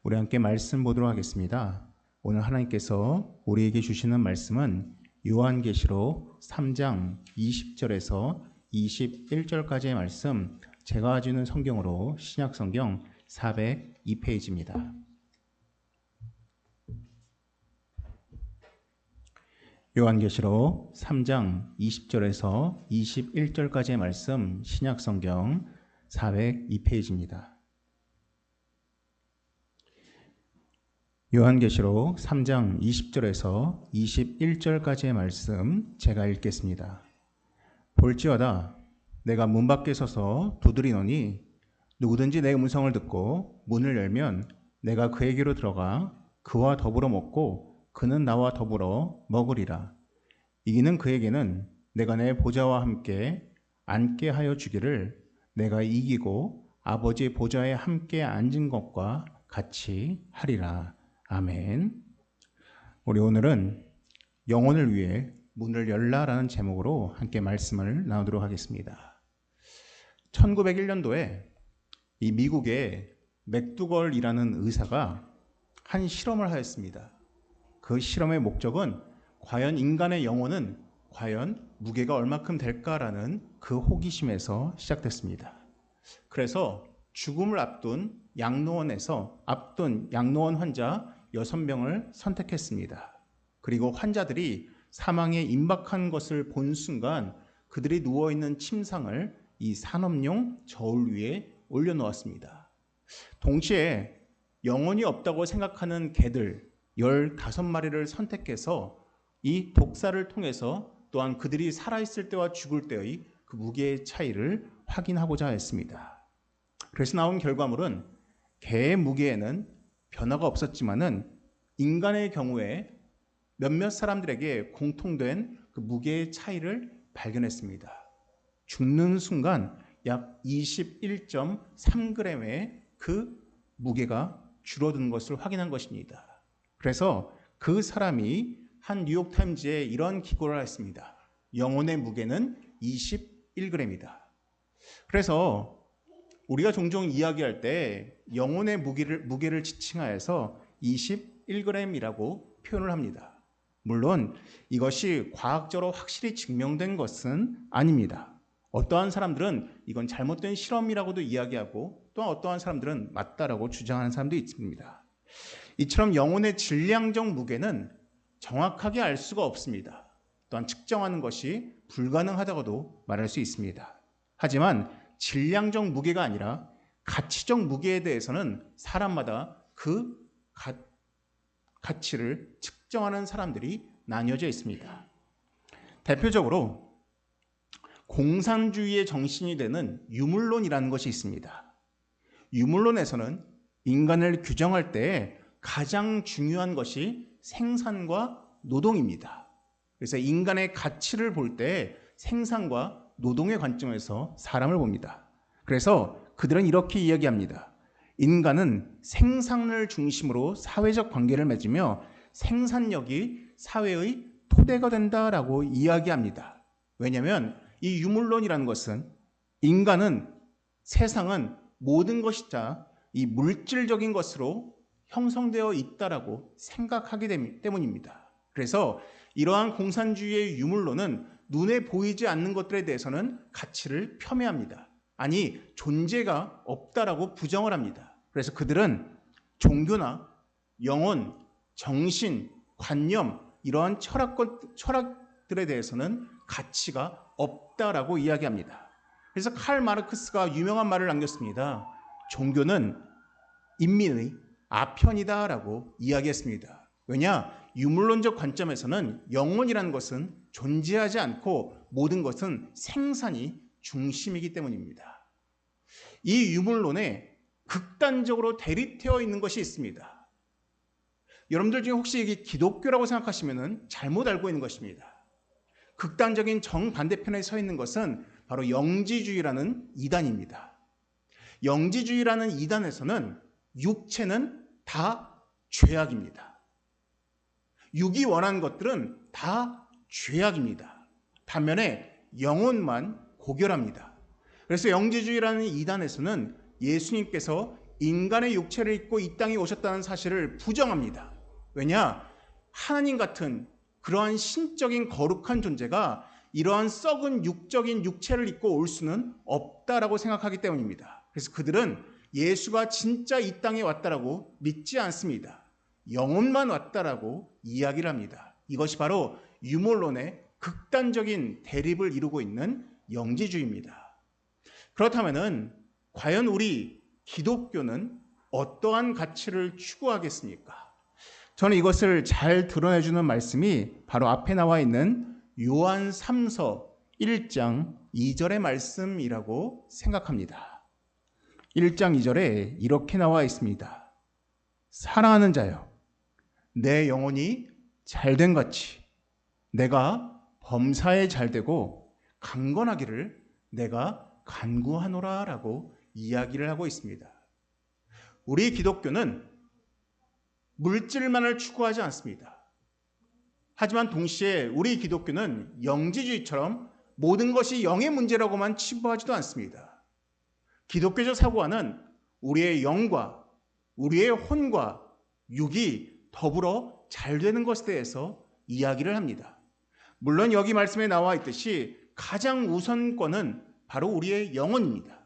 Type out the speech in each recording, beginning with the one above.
우리 함께 말씀 보도록 하겠습니다. 오늘 하나님께서 우리에게 주시는 말씀은 요한계시록 3장 20절에서 21절까지의 말씀, 제가 가지고 있는 성경으로 신약성경 402페이지입니다. 요한계시록 3장 20절에서 21절까지의 말씀, 신약성경 402페이지입니다. 요한계시록 3장 20절에서 21절까지의 말씀, 제가 읽겠습니다. 볼지어다, 내가 문 밖에 서서 두드리노니 누구든지 내 음성을 듣고 문을 열면 내가 그에게로 들어가 그와 더불어 먹고 그는 나와 더불어 먹으리라. 이기는 그에게는 내가 내 보좌와 함께 앉게 하여 주기를, 내가 이기고 아버지의 보좌에 함께 앉은 것과 같이 하리라. 아멘. 우리 오늘은 영혼을 위해 문을 열라라는 제목으로 함께 말씀을 나누도록 하겠습니다. 1901년도에 이 미국의 맥두걸이라는 의사가 한 실험을 하였습니다. 그 실험의 목적은 과연 인간의 영혼은 과연 무게가 얼마큼 될까라는 그 호기심에서 시작됐습니다. 그래서 죽음을 앞둔 양로원 환자 6명을 선택했습니다. 그리고 환자들이 사망에 임박한 것을 본 순간 그들이 누워있는 침상을 이 산업용 저울 위에 올려놓았습니다. 동시에 영혼이 없다고 생각하는 개들 15마리를 선택해서 이 독사를 통해서 또한 그들이 살아있을 때와 죽을 때의 그 무게의 차이를 확인하고자 했습니다. 그래서 나온 결과물은 개의 무게에는 변화가 없었지만은 인간의 경우에 몇몇 사람들에게 공통된 그 무게의 차이를 발견했습니다. 죽는 순간 약 21.3g의 그 무게가 줄어든 것을 확인한 것입니다. 그래서 그 사람이 한 뉴욕타임즈에 이런 기고를 했습니다. 영혼의 무게는 21g이다. 그래서 우리가 종종 이야기할 때 영혼의 무게를 지칭하여서 21g이라고 표현을 합니다. 물론 이것이 과학적으로 확실히 증명된 것은 아닙니다. 어떠한 사람들은 이건 잘못된 실험이라고도 이야기하고 또 어떠한 사람들은 맞다라고 주장하는 사람도 있습니다. 이처럼 영혼의 질량적 무게는 정확하게 알 수가 없습니다. 또한 측정하는 것이 불가능하다고도 말할 수 있습니다. 하지만 질량적 무게가 아니라 가치적 무게에 대해서는 사람마다 그 가치를 측정하는 사람들이 나뉘어져 있습니다. 대표적으로 공산주의의 정신이 되는 유물론이라는 것이 있습니다. 유물론에서는 인간을 규정할 때 가장 중요한 것이 생산과 노동입니다. 그래서 인간의 가치를 볼 때 생산과 노동의 관점에서 사람을 봅니다. 그래서 그들은 이렇게 이야기합니다. 인간은 생산을 중심으로 사회적 관계를 맺으며 생산력이 사회의 토대가 된다라고 이야기합니다. 왜냐하면 이 유물론이라는 것은 인간은 세상은 모든 것이 다 이 물질적인 것으로 형성되어 있다라고 생각하기 때문입니다. 그래서 이러한 공산주의의 유물론은 눈에 보이지 않는 것들에 대해서는 가치를 폄훼합니다. 아니, 존재가 없다라고 부정을 합니다. 그래서 그들은 종교나 영혼, 정신, 관념 이러한 철학들에 대해서는 가치가 없다라고 이야기합니다. 그래서 칼 마르크스가 유명한 말을 남겼습니다. 종교는 인민의 아편이다라고 이야기했습니다. 왜냐? 유물론적 관점에서는 영혼이라는 것은 존재하지 않고 모든 것은 생산이 중심이기 때문입니다. 이 유물론에 극단적으로 대립되어 있는 것이 있습니다. 여러분들 중에 혹시 이게 기독교라고 생각하시면 잘못 알고 있는 것입니다. 극단적인 정반대편에 서 있는 것은 바로 영지주의라는 이단입니다. 영지주의라는 이단에서는 육체는 다 죄악입니다. 육이 원하는 것들은 다 죄악입니다. 반면에 영혼만 고결합니다. 그래서 영지주의라는 이단에서는 예수님께서 인간의 육체를 입고 이 땅에 오셨다는 사실을 부정합니다. 왜냐? 하나님 같은 그러한 신적인 거룩한 존재가 이러한 썩은 육적인 육체를 입고 올 수는 없다라고 생각하기 때문입니다. 그래서 그들은 예수가 진짜 이 땅에 왔다라고 믿지 않습니다. 영혼만 왔다라고 이야기를 합니다. 이것이 바로 유물론의 극단적인 대립을 이루고 있는 영지주의입니다. 그렇다면 과연 우리 기독교는 어떠한 가치를 추구하겠습니까? 저는 이것을 잘 드러내주는 말씀이 바로 앞에 나와 있는 요한 3서 1장 2절의 말씀이라고 생각합니다. 1장 2절에 이렇게 나와 있습니다. 사랑하는 자여, 내 영혼이 잘된 같이 내가 범사에 잘되고 강건하기를 내가 간구하노라 라고 이야기를 하고 있습니다. 우리 기독교는 물질만을 추구하지 않습니다. 하지만 동시에 우리 기독교는 영지주의처럼 모든 것이 영의 문제라고만 치부하지도 않습니다. 기독교적 사고와는 우리의 영과 우리의 혼과 육이 더불어 잘 되는 것에 대해서 이야기를 합니다. 물론 여기 말씀에 나와 있듯이 가장 우선권은 바로 우리의 영혼입니다.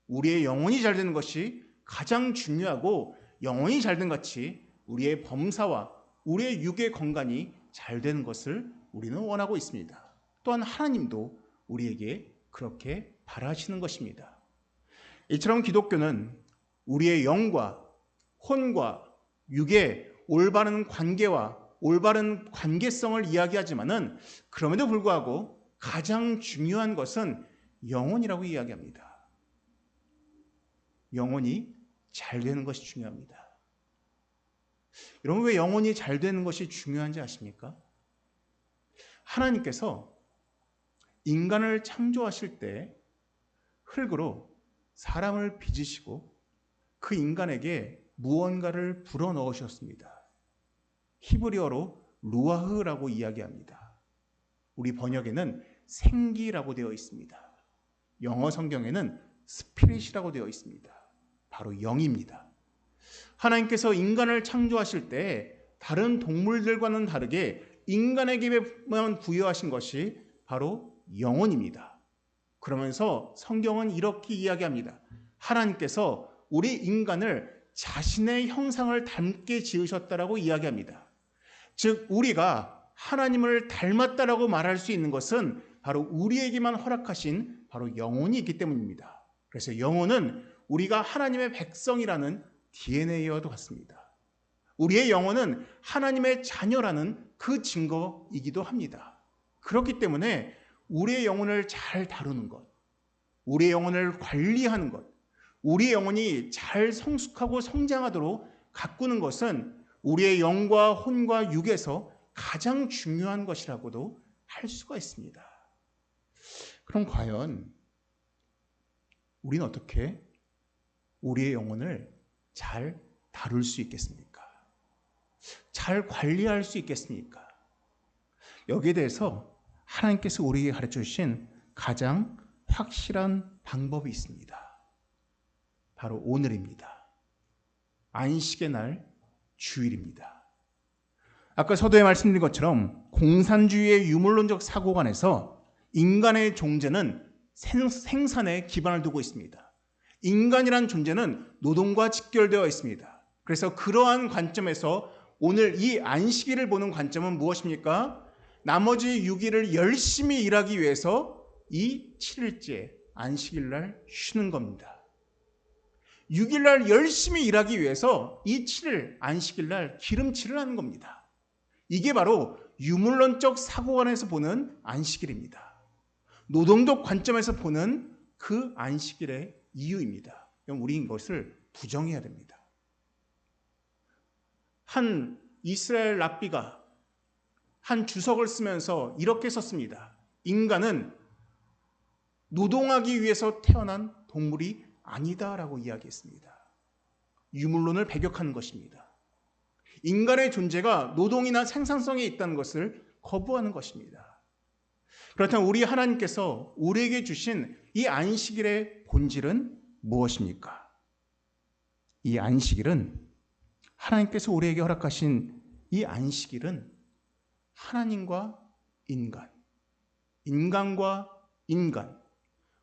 우리의 영혼이 잘 되는 것이 가장 중요하고 영혼이 잘 된 같이 우리의 범사와 우리의 육의 건강이 잘 되는 것을 우리는 원하고 있습니다. 또한 하나님도 우리에게 그렇게 바라시는 것입니다. 이처럼 기독교는 우리의 영과 혼과 육의 올바른 관계와 올바른 관계성을 이야기하지만은 그럼에도 불구하고 가장 중요한 것은 영혼이라고 이야기합니다. 영혼이 잘 되는 것이 중요합니다. 여러분, 왜 영혼이 잘 되는 것이 중요한지 아십니까? 하나님께서 인간을 창조하실 때 흙으로 사람을 빚으시고 그 인간에게 무언가를 불어넣으셨습니다. 히브리어로 루아흐라고 이야기합니다. 우리 번역에는 생기라고 되어 있습니다. 영어 성경에는 스피릿이라고 되어 있습니다. 바로 영입니다. 하나님께서 인간을 창조하실 때 다른 동물들과는 다르게 인간에게만 부여하신 것이 바로 영혼입니다. 그러면서 성경은 이렇게 이야기합니다. 하나님께서 우리 인간을 자신의 형상을 닮게 지으셨다라고 이야기합니다. 즉 우리가 하나님을 닮았다라고 말할 수 있는 것은 바로 우리에게만 허락하신 바로 영혼이 있기 때문입니다. 그래서 영혼은 우리가 하나님의 백성이라는 DNA와도 같습니다. 우리의 영혼은 하나님의 자녀라는 그 증거이기도 합니다. 그렇기 때문에 우리의 영혼을 잘 다루는 것, 우리의 영혼을 관리하는 것, 우리의 영혼이 잘 성숙하고 성장하도록 가꾸는 것은 우리의 영과 혼과 육에서 가장 중요한 것이라고도 할 수가 있습니다. 그럼 과연 우리는 어떻게 우리의 영혼을 잘 다룰 수 있겠습니까? 잘 관리할 수 있겠습니까? 여기에 대해서 하나님께서 우리에게 가르쳐 주신 가장 확실한 방법이 있습니다. 바로 오늘입니다. 안식의 날 주일입니다. 아까 서두에 말씀드린 것처럼 공산주의의 유물론적 사고관에서 인간의 존재는 생산에 기반을 두고 있습니다. 인간이란 존재는 노동과 직결되어 있습니다. 그래서 그러한 관점에서 오늘 이 안식일을 보는 관점은 무엇입니까? 나머지 6일을 열심히 일하기 위해서 이 7일째 안식일날 쉬는 겁니다. 6일날 열심히 일하기 위해서 이 7일 안식일날 기름칠을 하는 겁니다. 이게 바로 유물론적 사고관에서 보는 안식일입니다. 노동적 관점에서 보는 그 안식일의 이유입니다. 그럼 우리 이것을 부정해야 됩니다. 한 이스라엘 랍비가 한 주석을 쓰면서 이렇게 썼습니다. 인간은 노동하기 위해서 태어난 동물이 아니다라고 이야기했습니다. 유물론을 배격하는 것입니다. 인간의 존재가 노동이나 생산성에 있다는 것을 거부하는 것입니다. 그렇다면 우리 하나님께서 우리에게 주신 이 안식일의 본질은 무엇입니까? 이 안식일은 하나님께서 우리에게 허락하신 이 안식일은 하나님과 인간, 인간과 인간,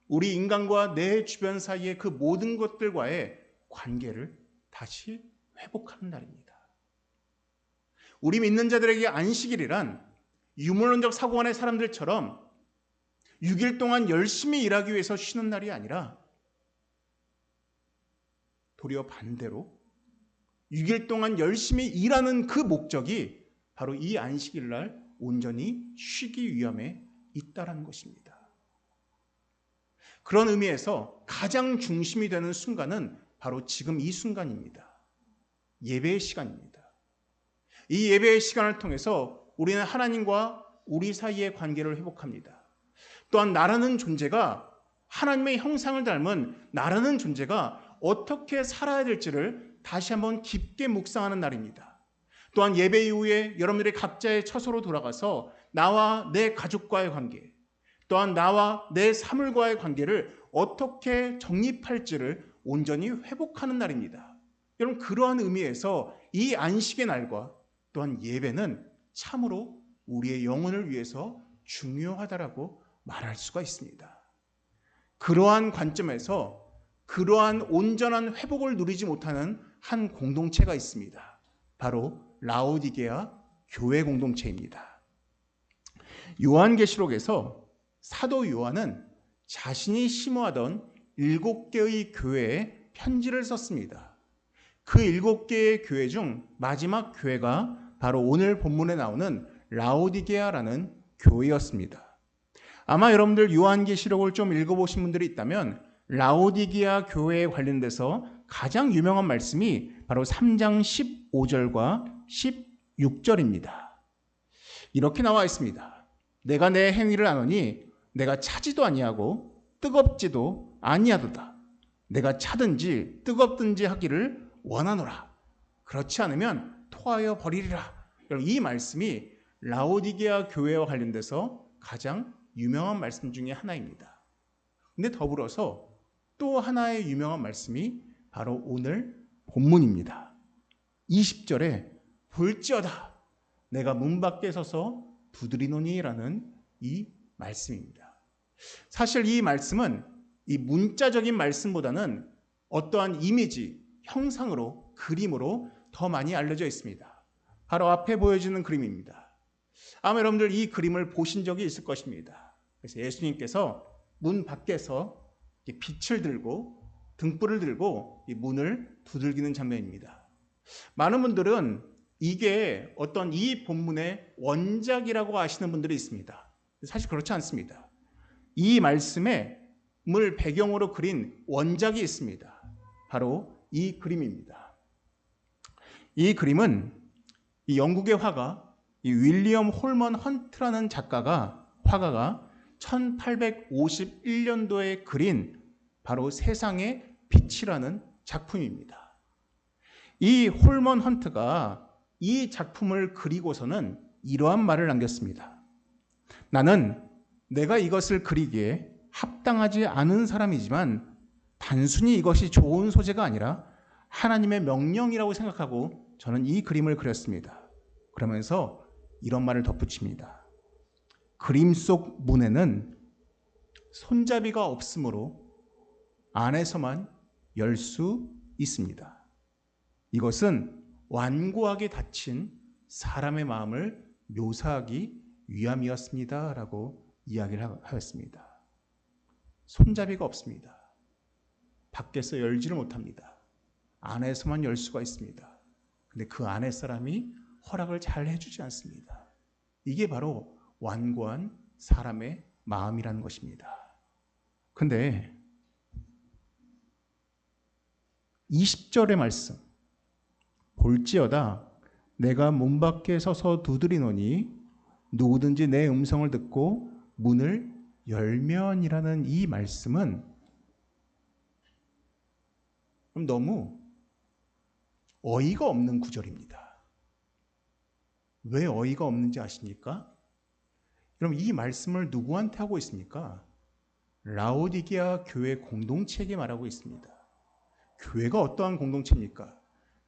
우리 인간과 내 주변 사이의 그 모든 것들과의 관계를 다시 회복하는 날입니다. 우리 믿는 자들에게 안식일이란 유물론적 사고관의 사람들처럼 6일 동안 열심히 일하기 위해서 쉬는 날이 아니라 도리어 반대로 6일 동안 열심히 일하는 그 목적이 바로 이 안식일 날 온전히 쉬기 위함에 있다라는 것입니다. 그런 의미에서 가장 중심이 되는 순간은 바로 지금 이 순간입니다. 예배의 시간입니다. 이 예배의 시간을 통해서 우리는 하나님과 우리 사이의 관계를 회복합니다. 또한 나라는 존재가 하나님의 형상을 닮은 나라는 존재가 어떻게 살아야 될지를 다시 한번 깊게 묵상하는 날입니다. 또한 예배 이후에 여러분들이 각자의 처소로 돌아가서 나와 내 가족과의 관계, 또한 나와 내 사물과의 관계를 어떻게 정립할지를 온전히 회복하는 날입니다. 여러분, 그러한 의미에서 이 안식의 날과 또한 예배는 참으로 우리의 영혼을 위해서 중요하다라고 말할 수가 있습니다. 그러한 관점에서 그러한 온전한 회복을 누리지 못하는 한 공동체가 있습니다. 바로 라오디게아 교회 공동체입니다. 요한계시록에서 사도 요한은 자신이 심호하던 7개의 교회에 편지를 썼습니다. 그 7개의 교회 중 마지막 교회가 바로 오늘 본문에 나오는 라오디게아라는 교회였습니다. 아마 여러분들 요한계시록을 좀 읽어보신 분들이 있다면 라오디게아 교회에 관련돼서 가장 유명한 말씀이 바로 3장 15절과 16절입니다. 이렇게 나와 있습니다. 내가 내 행위를 아노니 내가 차지도 아니하고 뜨겁지도 아니하도다. 내가 차든지 뜨겁든지 하기를 원하노라. 그렇지 않으면 토하여 버리리라. 여러분, 이 말씀이 라오디게아 교회와 관련돼서 가장 유명한 말씀 중에 하나입니다. 근데 더불어서 또 하나의 유명한 말씀이 바로 오늘 본문입니다. 20절에 볼지어다 내가 문 밖에 서서 두드리노니라는 이 말씀입니다. 사실 이 말씀은 이 문자적인 말씀보다는 어떠한 이미지, 형상으로, 그림으로 더 많이 알려져 있습니다. 바로 앞에 보여지는 그림입니다. 아마 여러분들 이 그림을 보신 적이 있을 것입니다. 그래서 예수님께서 문 밖에서 빛을 들고 등불을 들고 이 문을 두들기는 장면입니다. 많은 분들은 이게 어떤 이 본문의 원작이라고 아시는 분들이 있습니다. 사실 그렇지 않습니다. 이 말씀에 물 배경으로 그린 원작이 있습니다. 바로 이 그림입니다. 이 그림은 이 영국의 화가 이 윌리엄 홀먼 헌트라는 화가가 1851년도에 그린 바로 세상의 빛이라는 작품입니다. 이 홀먼 헌트가 이 작품을 그리고서는 이러한 말을 남겼습니다. 나는 내가 이것을 그리기에 합당하지 않은 사람이지만 단순히 이것이 좋은 소재가 아니라 하나님의 명령이라고 생각하고 저는 이 그림을 그렸습니다. 그러면서 이런 말을 덧붙입니다. 그림 속 문에는 손잡이가 없으므로 안에서만 열 수 있습니다. 이것은 완고하게 닫힌 사람의 마음을 묘사하기 위함이었습니다. 라고 이야기를 하였습니다. 손잡이가 없습니다. 밖에서 열지를 못합니다. 안에서만 열 수가 있습니다. 근데 그 안에 사람이 허락을 잘 해주지 않습니다. 이게 바로 완고한 사람의 마음이라는 것입니다. 근데 20절의 말씀, 볼지어다 내가 문 밖에 서서 두드리노니 누구든지 내 음성을 듣고 문을 열면이라는 이 말씀은 너무 어이가 없는 구절입니다. 왜 어이가 없는지 아십니까? 여러분, 이 말씀을 누구한테 하고 있습니까? 라오디게아 교회 공동체에게 말하고 있습니다. 교회가 어떠한 공동체입니까?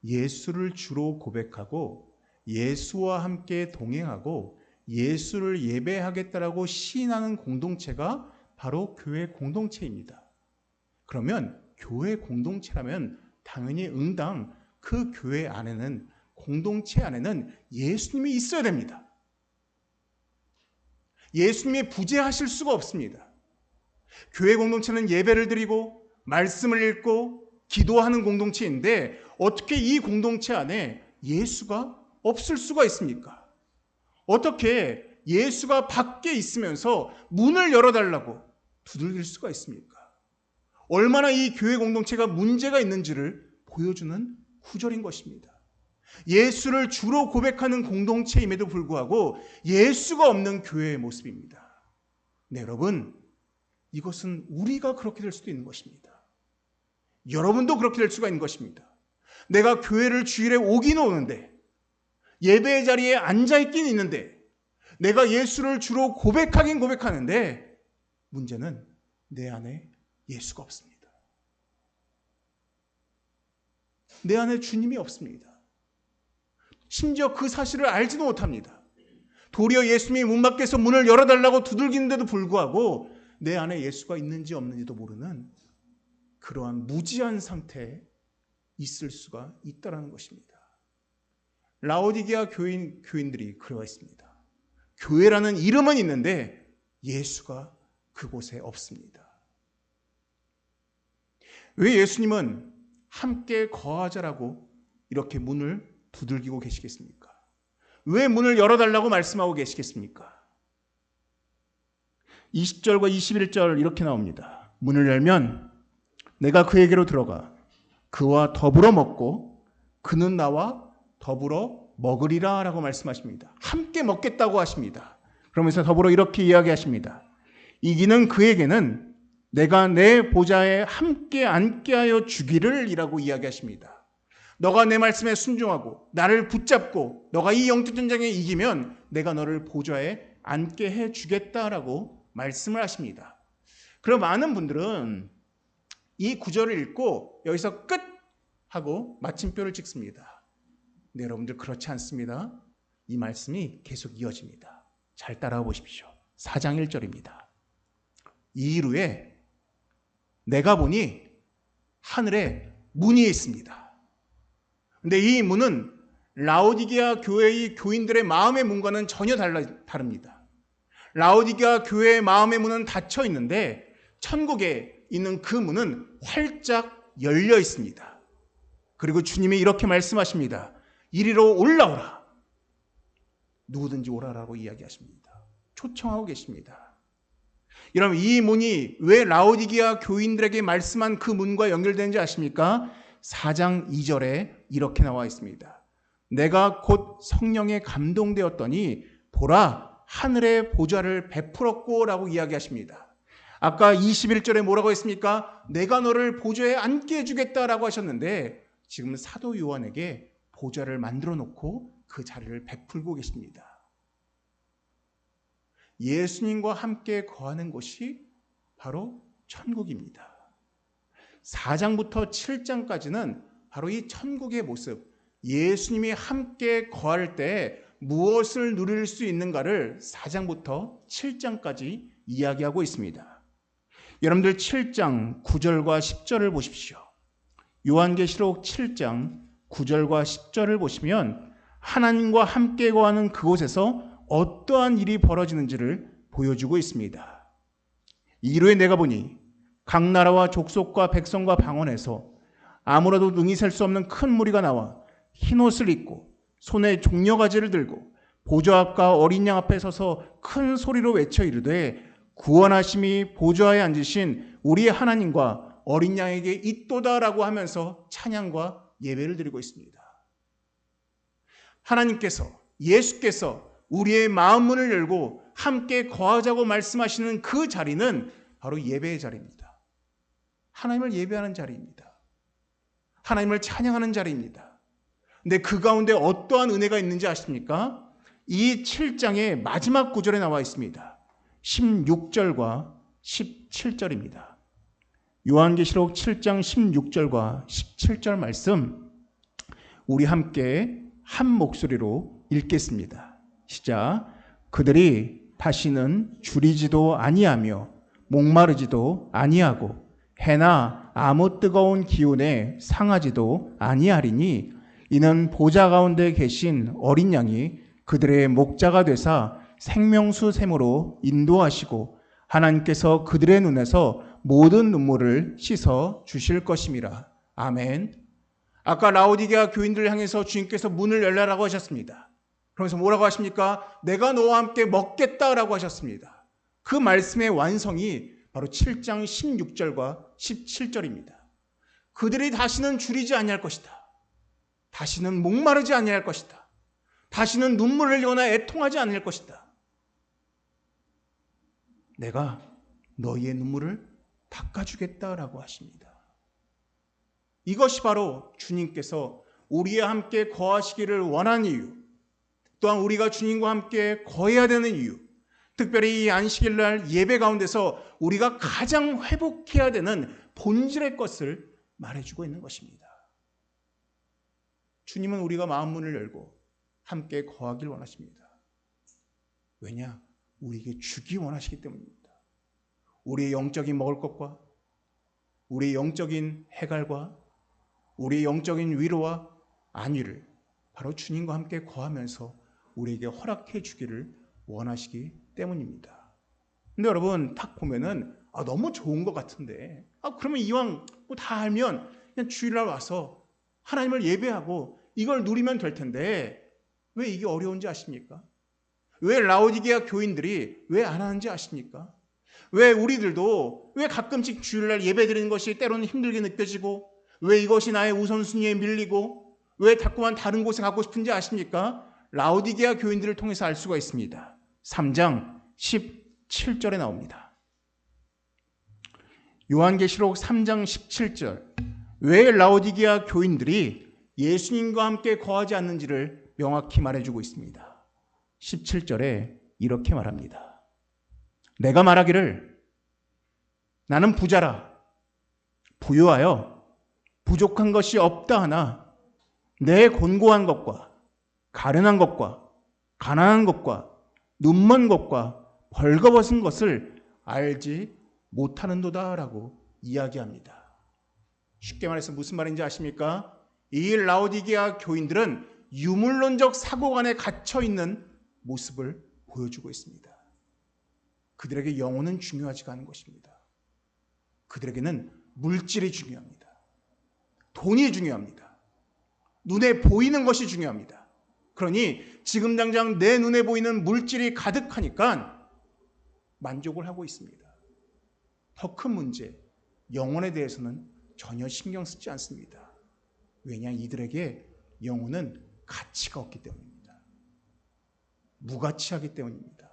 예수를 주로 고백하고 예수와 함께 동행하고 예수를 예배하겠다라고 시인하는 공동체가 바로 교회 공동체입니다. 그러면 교회 공동체라면 당연히 응당 그 교회 안에는, 공동체 안에는 예수님이 있어야 됩니다. 예수님이 부재하실 수가 없습니다. 교회 공동체는 예배를 드리고 말씀을 읽고 기도하는 공동체인데 어떻게 이 공동체 안에 예수가 없을 수가 있습니까? 어떻게 예수가 밖에 있으면서 문을 열어달라고 두들길 수가 있습니까? 얼마나 이 교회 공동체가 문제가 있는지를 보여주는 구절인 것입니다. 예수를 주로 고백하는 공동체임에도 불구하고 예수가 없는 교회의 모습입니다. 네, 여러분, 이것은 우리가 그렇게 될 수도 있는 것입니다. 여러분도 그렇게 될 수가 있는 것입니다. 내가 교회를 주일에 오긴 오는데, 예배의 자리에 앉아있긴 있는데, 내가 예수를 주로 고백하긴 고백하는데, 문제는 내 안에 예수가 없습니다. 내 안에 주님이 없습니다. 심지어 그 사실을 알지도 못합니다. 도리어 예수님이 문 밖에서 문을 열어달라고 두들기는데도 불구하고 내 안에 예수가 있는지 없는지도 모르는 그러한 무지한 상태에 있을 수가 있다는 것입니다. 라오디게아 교인들이 그러했습니다. 교회라는 이름은 있는데 예수가 그곳에 없습니다. 왜 예수님은 함께 거하자라고 이렇게 문을 두들기고 계시겠습니까? 왜 문을 열어달라고 말씀하고 계시겠습니까? 20절과 21절 이렇게 나옵니다. 문을 열면 내가 그에게로 들어가 그와 더불어 먹고 그는 나와 더불어 먹으리라 라고 말씀하십니다. 함께 먹겠다고 하십니다. 그러면서 더불어 이렇게 이야기하십니다. 이기는 그에게는 내가 내 보좌에 함께 앉게 하여 주기를 이라고 이야기하십니다. 너가 내 말씀에 순종하고 나를 붙잡고 너가 이 영적 전쟁에 이기면 내가 너를 보좌에 앉게 해 주겠다라고 말씀을 하십니다. 그럼 많은 분들은 이 구절을 읽고 여기서 끝 하고 마침표를 찍습니다. 네, 여러분들 그렇지 않습니다. 이 말씀이 계속 이어집니다. 잘 따라와 보십시오. 4장 1절입니다. 이후에 내가 보니 하늘에 문이 있습니다. 근데 이 문은 라오디게아 교회의 교인들의 마음의 문과는 전혀 다릅니다. 라오디게아 교회의 마음의 문은 닫혀 있는데 천국에 있는 그 문은 활짝 열려 있습니다. 그리고 주님이 이렇게 말씀하십니다. 이리로 올라오라. 누구든지 오라라고 이야기하십니다. 초청하고 계십니다. 여러분, 이 문이 왜 라오디게아 교인들에게 말씀한 그 문과 연결되는지 아십니까? 4장 2절에 이렇게 나와 있습니다. 내가 곧 성령에 감동되었더니 보라 하늘의 보좌를 베풀었고 라고 이야기하십니다. 아까 21절에 뭐라고 했습니까? 내가 너를 보좌에 앉게 해주겠다라고 하셨는데 지금 사도 요한에게 보좌를 만들어 놓고 그 자리를 베풀고 계십니다. 예수님과 함께 거하는 곳이 바로 천국입니다. 4장부터 7장까지는 바로 이 천국의 모습, 예수님이 함께 거할 때 무엇을 누릴 수 있는가를 4장부터 7장까지 이야기하고 있습니다. 여러분들 7장 9절과 10절을 보십시오. 요한계시록 7장 9절과 10절을 보시면 하나님과 함께 거하는 그곳에서 어떠한 일이 벌어지는지를 보여주고 있습니다. 이후에 내가 보니 각 나라와 족속과 백성과 방언에서 아무라도 능히 셀 수 없는 큰 무리가 나와 흰옷을 입고 손에 종려가지를 들고 보좌 앞과 어린 양 앞에 서서 큰 소리로 외쳐 이르되 구원하심이 보좌에 앉으신 우리 하나님과 어린 양에게 있도다라고 하면서 찬양과 예배를 드리고 있습니다. 하나님께서, 예수께서 우리의 마음 문을 열고 함께 거하자고 말씀하시는 그 자리는 바로 예배의 자리입니다. 하나님을 예배하는 자리입니다. 하나님을 찬양하는 자리입니다. 근데 그 가운데 어떠한 은혜가 있는지 아십니까? 이 7장의 마지막 구절에 나와 있습니다. 16절과 17절입니다. 요한계시록 7장 16절과 17절 말씀 우리 함께 한 목소리로 읽겠습니다. 시작. 그들이 다시는 줄이지도 아니하며 목마르지도 아니하고 해나 아무 뜨거운 기운에 상하지도 아니하리니 이는 보좌 가운데 계신 어린 양이 그들의 목자가 되사 생명수 샘으로 인도하시고 하나님께서 그들의 눈에서 모든 눈물을 씻어 주실 것임이라. 아멘. 아까 라오디게아 교인들을 향해서 주님께서 문을 열라라고 하셨습니다. 그러면서 뭐라고 하십니까? 내가 너와 함께 먹겠다라고 하셨습니다. 그 말씀의 완성이 바로 7장 16절과 17절입니다. 그들이 다시는 줄이지 아니할 것이다. 다시는 목마르지 아니할 것이다. 다시는 눈물을 흘리거나 애통하지 않을 것이다. 내가 너희의 눈물을 닦아주겠다라고 하십니다. 이것이 바로 주님께서 우리와 함께 거하시기를 원하는 이유, 또한 우리가 주님과 함께 거해야 되는 이유, 특별히 이 안식일 날 예배 가운데서 우리가 가장 회복해야 되는 본질의 것을 말해주고 있는 것입니다. 주님은 우리가 마음 문을 열고 함께 거하길 원하십니다. 왜냐? 우리에게 주기 원하시기 때문입니다. 우리의 영적인 먹을 것과 우리의 영적인 해갈과 우리의 영적인 위로와 안위를 바로 주님과 함께 거하면서 우리에게 허락해 주기를 원하시기 때문입니다. 근데 여러분 딱 보면은 너무 좋은 것 같은데 그러면 이왕 다 알면 그냥 주일날 와서 하나님을 예배하고 이걸 누리면 될 텐데 왜 이게 어려운지 아십니까? 왜 라오디게아 교인들이 왜 안 하는지 아십니까? 왜 우리들도 왜 가끔씩 주일날 예배드리는 것이 때로는 힘들게 느껴지고 왜 이것이 나의 우선순위에 밀리고 왜 자꾸만 다른 곳에 가고 싶은지 아십니까? 라오디게아 교인들을 통해서 알 수가 있습니다. 3장 17절에 나옵니다. 요한계시록 3장 17절. 왜 라오디게아 교인들이 예수님과 함께 거하지 않는지를 명확히 말해주고 있습니다. 17절에 이렇게 말합니다. 내가 말하기를 나는 부자라 부유하여 부족한 것이 없다 하나 내 곤고한 것과 가련한 것과 가난한 것과 눈먼 것과 벌거벗은 것을 알지 못하는도다 라고 이야기합니다. 쉽게 말해서 무슨 말인지 아십니까? 이 라오디게아 교인들은 유물론적 사고관에 갇혀있는 모습을 보여주고 있습니다. 그들에게 영혼은 중요하지가 않은 것입니다. 그들에게는 물질이 중요합니다. 돈이 중요합니다. 눈에 보이는 것이 중요합니다. 그러니 지금 당장 내 눈에 보이는 물질이 가득하니까 만족을 하고 있습니다. 더 큰 문제, 영혼에 대해서는 전혀 신경 쓰지 않습니다. 왜냐? 이들에게 영혼은 가치가 없기 때문입니다. 무가치하기 때문입니다.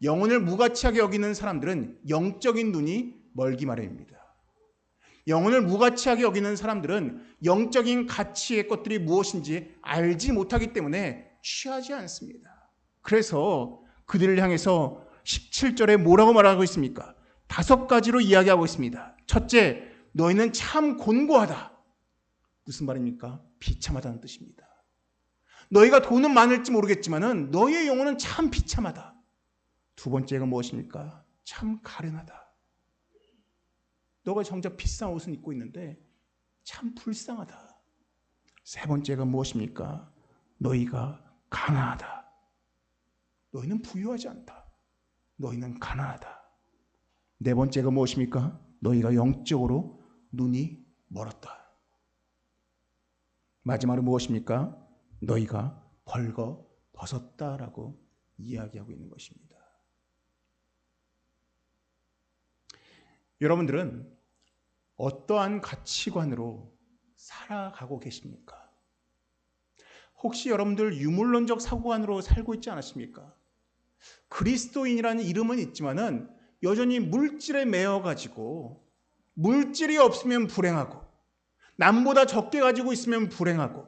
영혼을 무가치하게 여기는 사람들은 영적인 눈이 멀기 마련입니다. 영혼을 무가치하게 여기는 사람들은 영적인 가치의 것들이 무엇인지 알지 못하기 때문에 취하지 않습니다. 그래서 그들을 향해서 17절에 뭐라고 말하고 있습니까? 5가지로 이야기하고 있습니다. 첫째, 너희는 참 곤고하다. 무슨 말입니까? 비참하다는 뜻입니다. 너희가 돈은 많을지 모르겠지만 너희의 영혼은 참 비참하다. 두 번째가 무엇입니까? 참 가련하다. 너가 정작 비싼 옷은 입고 있는데 참 불쌍하다. 세 번째가 무엇입니까? 너희가 가난하다. 너희는 부유하지 않다. 너희는 가난하다. 네 번째가 무엇입니까? 너희가 영적으로 눈이 멀었다. 마지막으로 무엇입니까? 너희가 벌거 벗었다라고 이야기하고 있는 것입니다. 여러분들은 어떠한 가치관으로 살아가고 계십니까? 혹시 여러분들 유물론적 사고관으로 살고 있지 않으십니까? 그리스도인이라는 이름은 있지만은 여전히 물질에 매여가지고 물질이 없으면 불행하고 남보다 적게 가지고 있으면 불행하고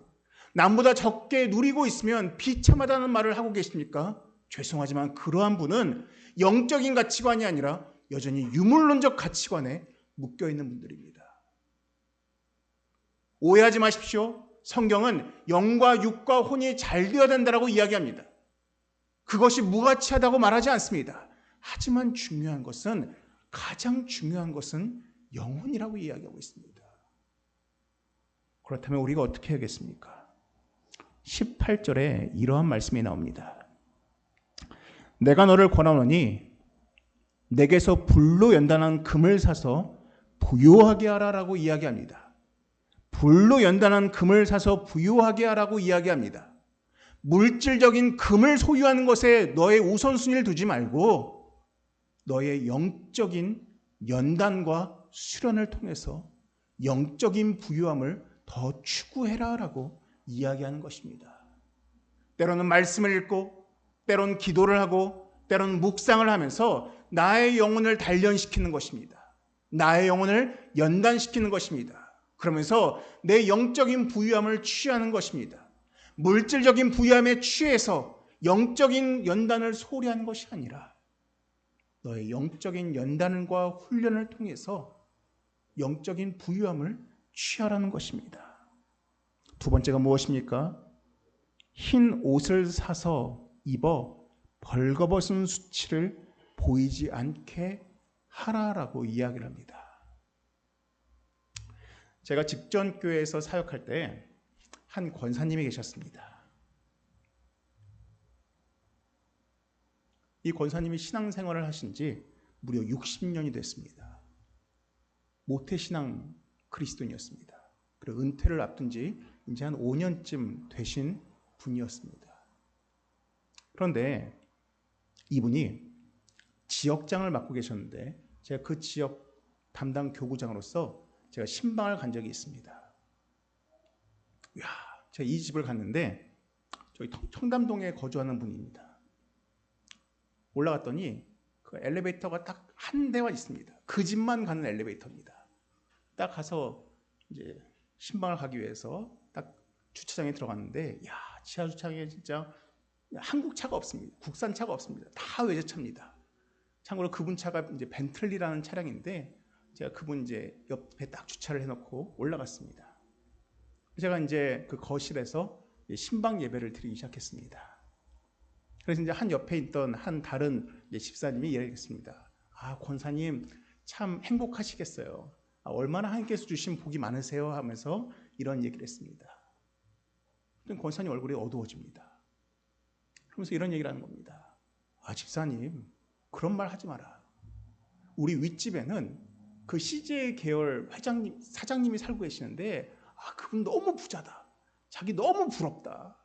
남보다 적게 누리고 있으면 비참하다는 말을 하고 계십니까? 죄송하지만 그러한 분은 영적인 가치관이 아니라 여전히 유물론적 가치관에 묶여있는 분들입니다. 오해하지 마십시오. 성경은 영과 육과 혼이 잘 되어야 된다고 이야기합니다. 그것이 무가치하다고 말하지 않습니다. 하지만 가장 중요한 것은 영혼이라고 이야기하고 있습니다. 그렇다면 우리가 어떻게 해야겠습니까? 18절에 이러한 말씀이 나옵니다. 내가 너를 권하노니 내게서 불로 연단한 금을 사서 부요하게 하라라고 이야기합니다. 불로 연단한 금을 사서 부요하게 하라고 이야기합니다. 물질적인 금을 소유하는 것에 너의 우선순위를 두지 말고 너의 영적인 연단과 수련을 통해서 영적인 부유함을 더 추구해라라고 이야기하는 것입니다. 때로는 말씀을 읽고 때로는 기도를 하고 때로는 묵상을 하면서 나의 영혼을 단련시키는 것입니다. 나의 영혼을 연단시키는 것입니다. 그러면서 내 영적인 부유함을 취하는 것입니다. 물질적인 부유함에 취해서 영적인 연단을 소홀히하는 것이 아니라 너의 영적인 연단과 훈련을 통해서 영적인 부유함을 취하라는 것입니다. 두 번째가 무엇입니까? 흰 옷을 사서 입어 벌거벗은 수치를 보이지 않게 하라라고 이야기를 합니다. 제가 직전 교회에서 사역할 때 한 권사님이 계셨습니다. 이 권사님이 신앙생활을 하신 지 무려 60년이 됐습니다. 모태신앙 그리스도인이었습니다. 그리고 은퇴를 앞둔 지 이제 한 5년쯤 되신 분이었습니다. 그런데 이분이 지역장을 맡고 계셨는데 제가 그 지역 담당 교구장으로서 제가 신방을 간 적이 있습니다. 제가 이 집을 갔는데 저희 청담동에 거주하는 분입니다. 올라갔더니 그 엘리베이터가 딱 한 대가 있습니다. 그 집만 가는 엘리베이터입니다. 딱 가서 이제 신방을 가기 위해서 딱 주차장에 들어갔는데 지하 주차장에 진짜 한국 차가 없습니다. 국산 차가 없습니다. 다 외제차입니다. 참고로 그분 차가 이제 벤틀리라는 차량인데 제가 그분 이제 옆에 딱 주차를 해놓고 올라갔습니다. 제가 이제 그 거실에서 신방 예배를 드리기 시작했습니다. 그래서 이제 한 옆에 있던 한 다른 집사님이 이야기했습니다. 권사님 참 행복하시겠어요. 얼마나 하나님께서 주신 복이 많으세요 하면서 이런 얘기를 했습니다. 권사님 얼굴이 어두워집니다. 그러면서 이런 얘기를 하는 겁니다. 집사님 그런 말 하지 마라. 우리 윗집에는 그 CJ 계열 사장님이 살고 계시는데 그분 너무 부자다. 자기 너무 부럽다.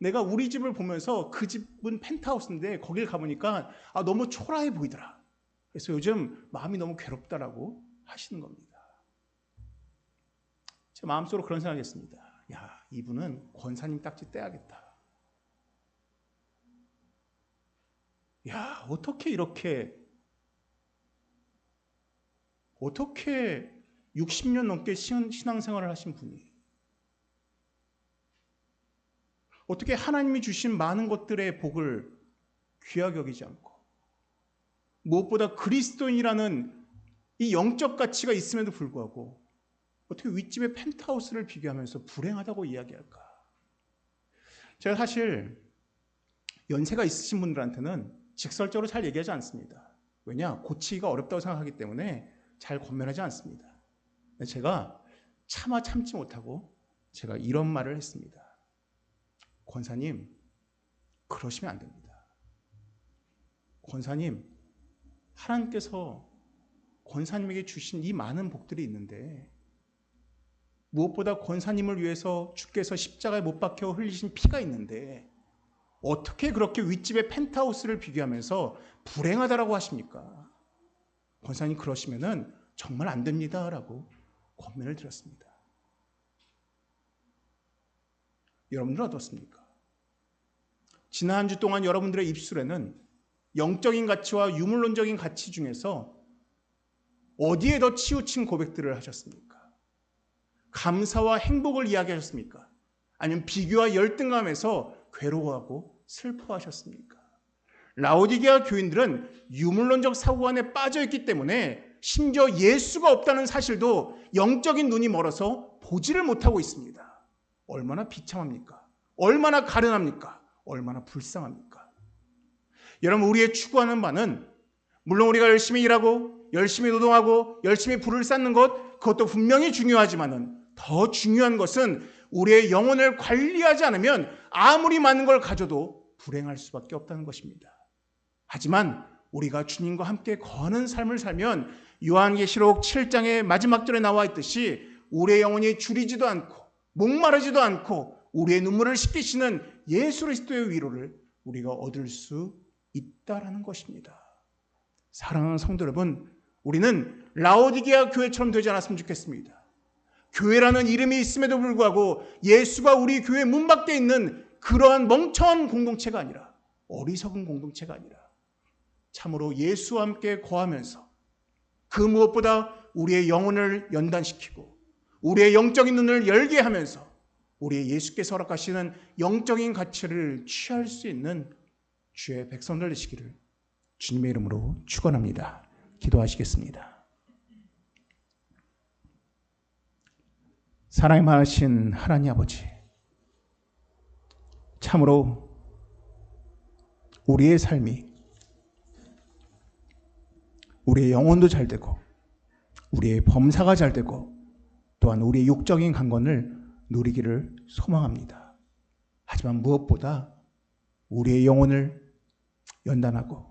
내가 우리 집을 보면서 그 집은 펜트하우스인데 거길 가보니까 너무 초라해 보이더라. 그래서 요즘 마음이 너무 괴롭다라고 하시는 겁니다. 제 마음속으로 그런 생각이 했습니다. 이분은 권사님 딱지 떼야겠다. 어떻게 60년 넘게 신앙생활을 하신 분이 어떻게 하나님이 주신 많은 것들의 복을 귀하게 여기지 않고 무엇보다 그리스도인이라는 이 영적 가치가 있음에도 불구하고 어떻게 윗집의 펜트하우스를 비교하면서 불행하다고 이야기할까? 제가 사실 연세가 있으신 분들한테는 직설적으로 잘 얘기하지 않습니다. 왜냐? 고치기가 어렵다고 생각하기 때문에 잘 권면하지 않습니다. 제가 참지 못하고 제가 이런 말을 했습니다. 권사님, 그러시면 안 됩니다. 권사님, 하나님께서 권사님에게 주신 이 많은 복들이 있는데 무엇보다 권사님을 위해서 주께서 십자가에 못 박혀 흘리신 피가 있는데 어떻게 그렇게 윗집의 펜트하우스를 비교하면서 불행하다라고 하십니까? 권사님 그러시면은 정말 안 됩니다 라고 권면을 드렸습니다. 여러분들은 어떻습니까? 지난 한 주 동안 여러분들의 입술에는 영적인 가치와 유물론적인 가치 중에서 어디에 더 치우친 고백들을 하셨습니까? 감사와 행복을 이야기하셨습니까? 아니면 비교와 열등감에서 괴로워하고 슬퍼하셨습니까? 라오디게아 교인들은 유물론적 사고관에 빠져있기 때문에 심지어 예수가 없다는 사실도 영적인 눈이 멀어서 보지를 못하고 있습니다. 얼마나 비참합니까? 얼마나 가련합니까? 얼마나 불쌍합니까? 여러분, 우리의 추구하는 바는 물론 우리가 열심히 일하고 열심히 노동하고 열심히 부를 쌓는 것, 그것도 분명히 중요하지만은 더 중요한 것은 우리의 영혼을 관리하지 않으면 아무리 많은 걸 가져도 불행할 수밖에 없다는 것입니다. 하지만 우리가 주님과 함께 거하는 삶을 살면 요한계시록 7장의 마지막 절에 나와 있듯이 우리의 영혼이 줄이지도 않고 목마르지도 않고 우리의 눈물을 씻기시는 예수 그리스도의 위로를 우리가 얻을 수 있다라는 것입니다. 사랑하는 성도 여러분, 우리는 라오디게아 교회처럼 되지 않았으면 좋겠습니다. 교회라는 이름이 있음에도 불구하고 예수가 우리 교회 문 밖에 있는 그러한 멍청한 공동체가 아니라, 어리석은 공동체가 아니라 참으로 예수와 함께 거하면서 그 무엇보다 우리의 영혼을 연단시키고 우리의 영적인 눈을 열게 하면서 우리의 예수께서 허락하시는 영적인 가치를 취할 수 있는 주의 백성들 되시기를 주님의 이름으로 축원합니다. 기도하시겠습니다. 사랑이 많으신 하나님 아버지, 참으로 우리의 삶이, 우리의 영혼도 잘 되고 우리의 범사가 잘 되고 또한 우리의 육적인 강건을 누리기를 소망합니다. 하지만 무엇보다 우리의 영혼을 연단하고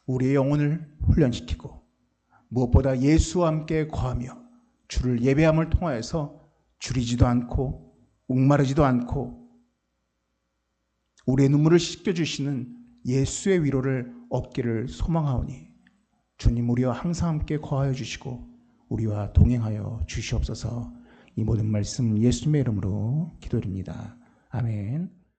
우리의 영혼을 훈련시키고 무엇보다 예수와 함께 거하며 주를 예배함을 통하여서 줄이지도 않고 목마르지도 않고 우리의 눈물을 씻겨주시는 예수의 위로를 얻기를 소망하오니 주님, 우리와 항상 함께 거하여 주시고 우리와 동행하여 주시옵소서. 이 모든 말씀 예수님의 이름으로 기도드립니다. 아멘.